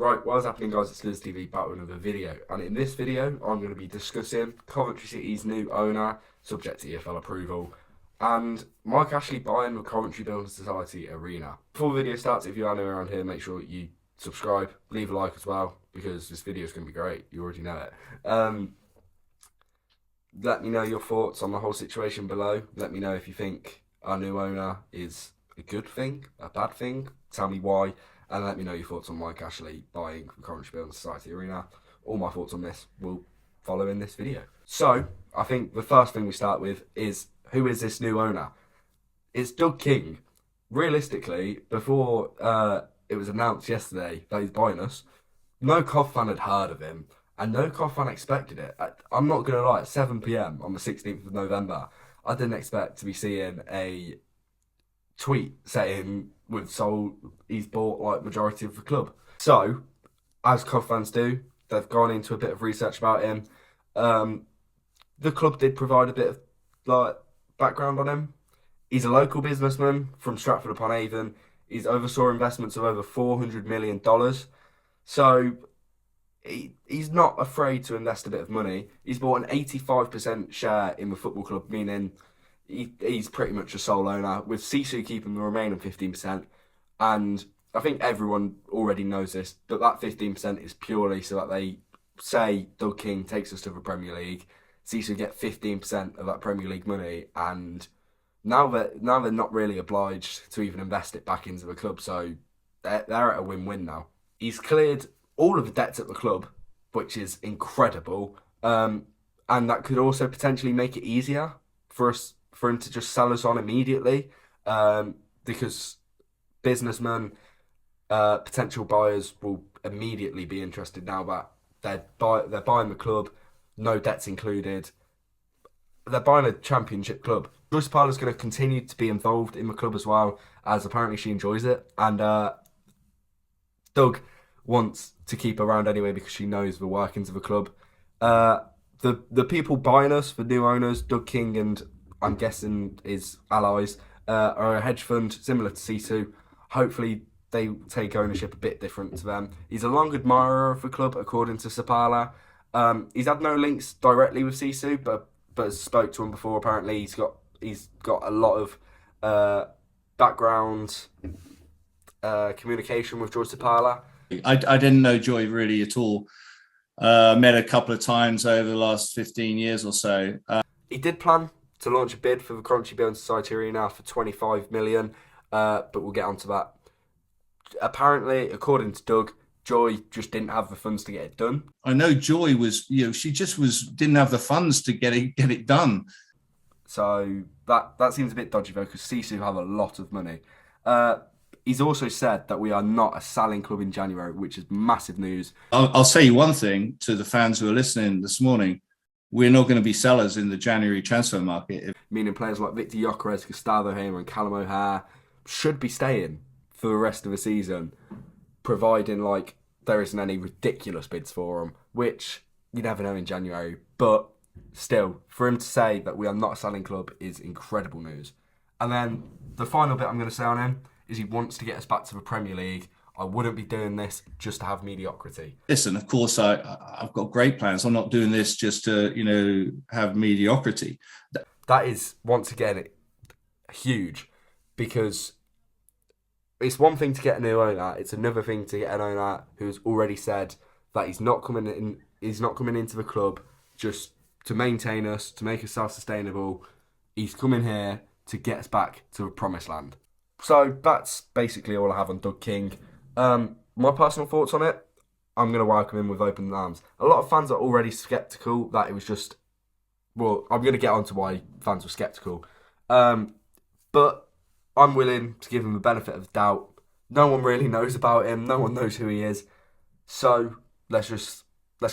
Right, what's happening, guys? It's Liz TV back with another video, and in this video I'm going to be discussing Coventry City's new owner, subject to EFL approval, and Mike Ashley buying the Coventry Building Society arena. Before the video starts, if you are new around here, make sure you subscribe, leave a like as well, because this video is going to be great. You already know it. Let me know your thoughts on the whole situation below. Let me know if you think our new owner is a good thing, a bad thing. Tell me why. And let me know your thoughts on Mike Ashley buying the Coventry Building Society arena. All my thoughts on this will follow in this video. So, I think the first thing we start with is, who is this new owner? It's Doug King. Realistically, before it was announced yesterday that he's buying us, no Cov fan had heard of him, and no Cov fan expected it. I'm not going to lie, at 7 p.m. on the 16th of November, I didn't expect to be seeing a tweet saying he's bought like majority of the club. So, as Cov fans do, they've gone into a bit of research about him. The club did provide a bit of like background on him. He's a local businessman from Stratford upon Avon. He's oversaw investments of over $400 million. So he's not afraid to invest a bit of money. He's bought an 85% share in the football club, meaning he's pretty much a sole owner, with Sisu keeping the remaining 15%. And I think everyone already knows this, but that 15% is purely so that they say Doug King takes us to the Premier League. Sisu get 15% of that Premier League money, and now they're not really obliged to even invest it back into the club, so they're at a win-win now. He's cleared all of the debts at the club, which is incredible, and that could also potentially make it easier for him to just sell us on immediately, because businessmen, potential buyers will immediately be interested now that they're buying the club, no debts included. They're buying a championship club. Joyce Parler's going to continue to be involved in the club as well, as apparently she enjoys it, and Doug wants to keep around anyway because she knows the workings of the club. The people buying us, the new owners, Doug King and I'm guessing his allies, are a hedge fund similar to Sisu. Hopefully they take ownership a bit different to them. He's a long admirer of the club, according to Sapala. He's had no links directly with Sisu, but spoke to him before. Apparently he's got a lot of background communication with George Sapala. I didn't know Joy really at all. Met a couple of times over the last 15 years or so. He did plan to launch a bid for the Coventry Building Society arena for 25 million, but we'll get onto that. Apparently, according to Doug, Joy just didn't have the funds to get it done. I know Joy was, she just didn't have the funds to get it done. So that seems a bit dodgy though, because Sisu have a lot of money. He's also said that we are not a selling club in January, which is massive news. I'll say you one thing to the fans who are listening this morning. We're not going to be sellers in the January transfer market. Meaning players like Victor Gyökeres, Gustavo Hamer and Callum O'Hare should be staying for the rest of the season, providing like there isn't any ridiculous bids for them, which you never know in January. But still, for him to say that we are not a selling club is incredible news. And then the final bit I'm going to say on him is he wants to get us back to the Premier League. I wouldn't be doing this just to have mediocrity. Listen, of course, I've got great plans. I'm not doing this just to, have mediocrity. That is, once again, huge, because it's one thing to get a new owner. It's another thing to get an owner who's already said that he's not coming in. He's not coming into the club just to maintain us, to make us self-sustainable. He's coming here to get us back to a promised land. So that's basically all I have on Doug King. My personal thoughts on it, I'm going to welcome him with open arms. A lot of fans are already sceptical that it was just... Well, I'm going to get on to why fans were sceptical. But I'm willing to give him the benefit of the doubt. No one really knows about him. No one knows who he is. So let's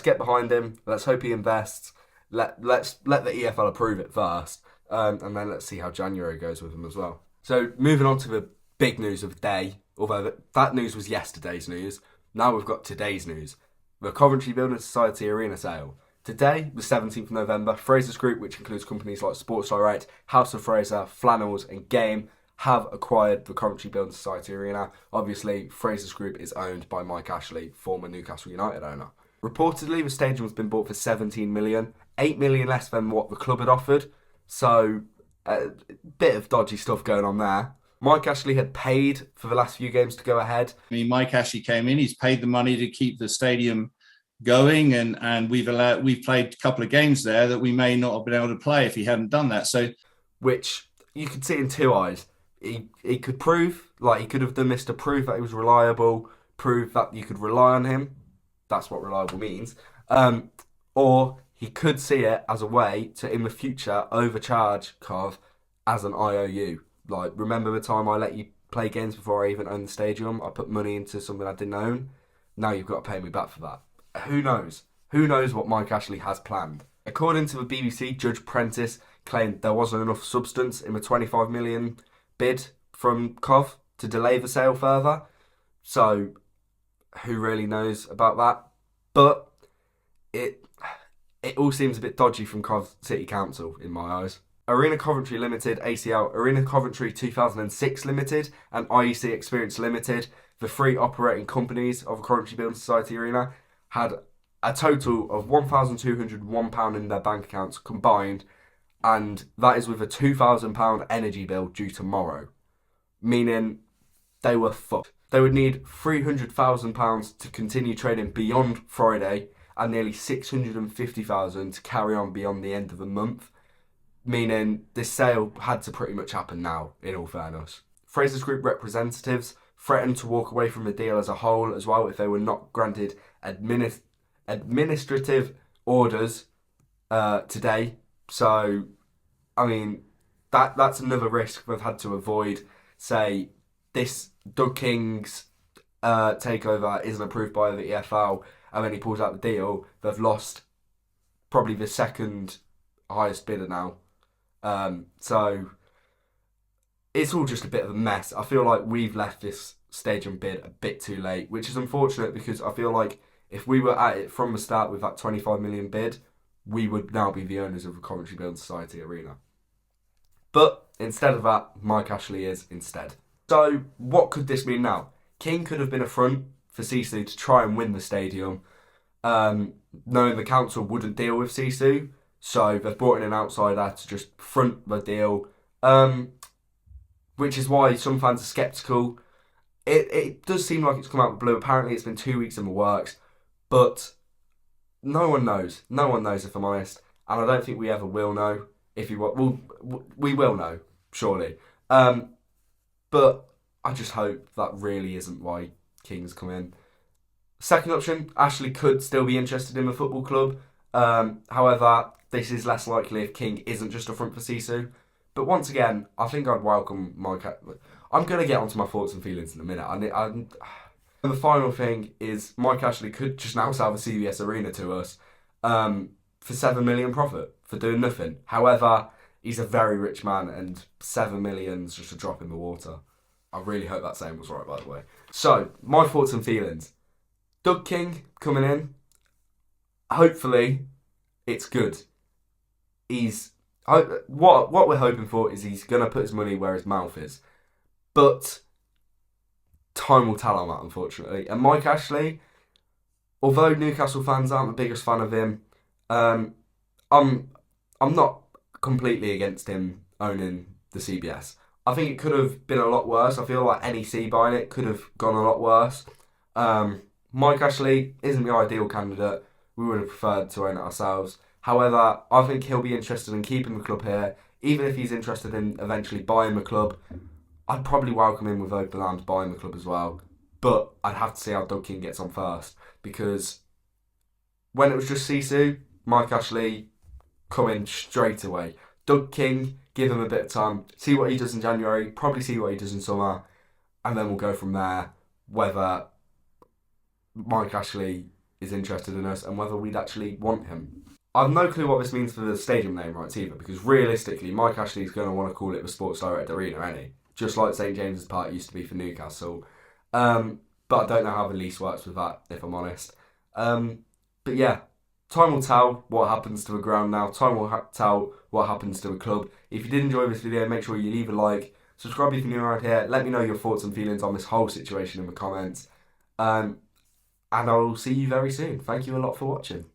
get behind him. Let's hope he invests. Let's let the EFL approve it first. And then let's see how January goes with him as well. So moving on to the big news of the day, although that news was yesterday's news, now we've got today's news. The Coventry Building Society arena sale. Today, the 17th of November, Fraser's Group, which includes companies like Sports Direct, House of Fraser, Flannels and Game, have acquired the Coventry Building Society Arena. Obviously, Fraser's Group is owned by Mike Ashley, former Newcastle United owner. Reportedly, the stadium has been bought for 17 million, 8 million less than what the club had offered. So, a bit of dodgy stuff going on there. Mike Ashley had paid for the last few games to go ahead. I mean, Mike Ashley came in, he's paid the money to keep the stadium going, and we've played a couple of games there that we may not have been able to play if he hadn't done that. So, which you could see in two eyes. He could prove, like he could have done this to prove that he was reliable, prove that you could rely on him. That's what reliable means. Or he could see it as a way to, in the future, overcharge Cov as an IOU. Like, remember the time I let you play games before I even owned the stadium? I put money into something I didn't own. Now you've got to pay me back for that. Who knows? Who knows what Mike Ashley has planned? According to the BBC, Judge Prentice claimed there wasn't enough substance in the 25 million bid from Cov to delay the sale further. So, who really knows about that? But it all seems a bit dodgy from Cov City Council in my eyes. Arena Coventry Limited, ACL, Arena Coventry 2006 Limited, and IEC Experience Limited, the three operating companies of Coventry Building Society Arena, had a total of £1,201 in their bank accounts combined, and that is with a £2,000 energy bill due tomorrow, meaning they were fucked. They would need £300,000 to continue trading beyond Friday, and nearly £650,000 to carry on beyond the end of the month, meaning this sale had to pretty much happen now, in all fairness. Fraser's Group representatives threatened to walk away from the deal as a whole as well if they were not granted administrative orders today. So, I mean, that's another risk they've had to avoid. Say, this Doug King's takeover isn't approved by the EFL, and then he pulls out the deal. They've lost probably the second highest bidder now. So it's all just a bit of a mess. I feel like we've left this stadium bid a bit too late, which is unfortunate because I feel like if we were at it from the start with that 25 million bid, we would now be the owners of the Coventry Building Society Arena. But instead of that, Mike Ashley is instead. So what could this mean now? King could have been a front for Sisu to try and win the stadium, knowing the council wouldn't deal with Sisu. So they've brought in an outsider to just front the deal, which is why some fans are sceptical. It does seem like it's come out of the blue. Apparently it's been 2 weeks in the works, but no one knows. No one knows, if I'm honest. And I don't think we ever will know. If you want, we will know, surely. But I just hope that really isn't why King's come in. Second option, Ashley could still be interested in the football club. However, this is less likely if King isn't just a front for Sisu. But once again, I think I'd welcome Mike. I'm going to get onto my thoughts and feelings in a minute. And the final thing is Mike Ashley could just now sell the CBS Arena to us for 7 million profit for doing nothing. However, he's a very rich man and 7 million is just a drop in the water. I really hope that saying was right, by the way. So, my thoughts and feelings. Doug King coming in. Hopefully, it's good. What we're hoping for is he's going to put his money where his mouth is. But time will tell on that, unfortunately. And Mike Ashley, although Newcastle fans aren't the biggest fan of him, I'm not completely against him owning the CBS. I think it could have been a lot worse. I feel like NEC buying it could have gone a lot worse. Mike Ashley isn't the ideal candidate. We would have preferred to own it ourselves. However, I think he'll be interested in keeping the club here. Even if he's interested in eventually buying the club, I'd probably welcome him with open arms buying the club as well. But I'd have to see how Doug King gets on first. Because when it was just Sisu, Mike Ashley come in straight away. Doug King, give him a bit of time, see what he does in January, probably see what he does in summer, and then we'll go from there, whether Mike Ashley is interested in us and whether we'd actually want him. I've no clue what this means for the stadium name rights either, because realistically, Mike Ashley's going to want to call it the Sports Direct Arena, ain't he? Just like St James's Park used to be for Newcastle. But I don't know how the lease works with that, if I'm honest. But yeah, time will tell what happens to the ground now. Time will tell what happens to the club. If you did enjoy this video, make sure you leave a like, Subscribe if you're new around here. Let me know your thoughts and feelings on this whole situation in the comments. And I will see you very soon. Thank you a lot for watching.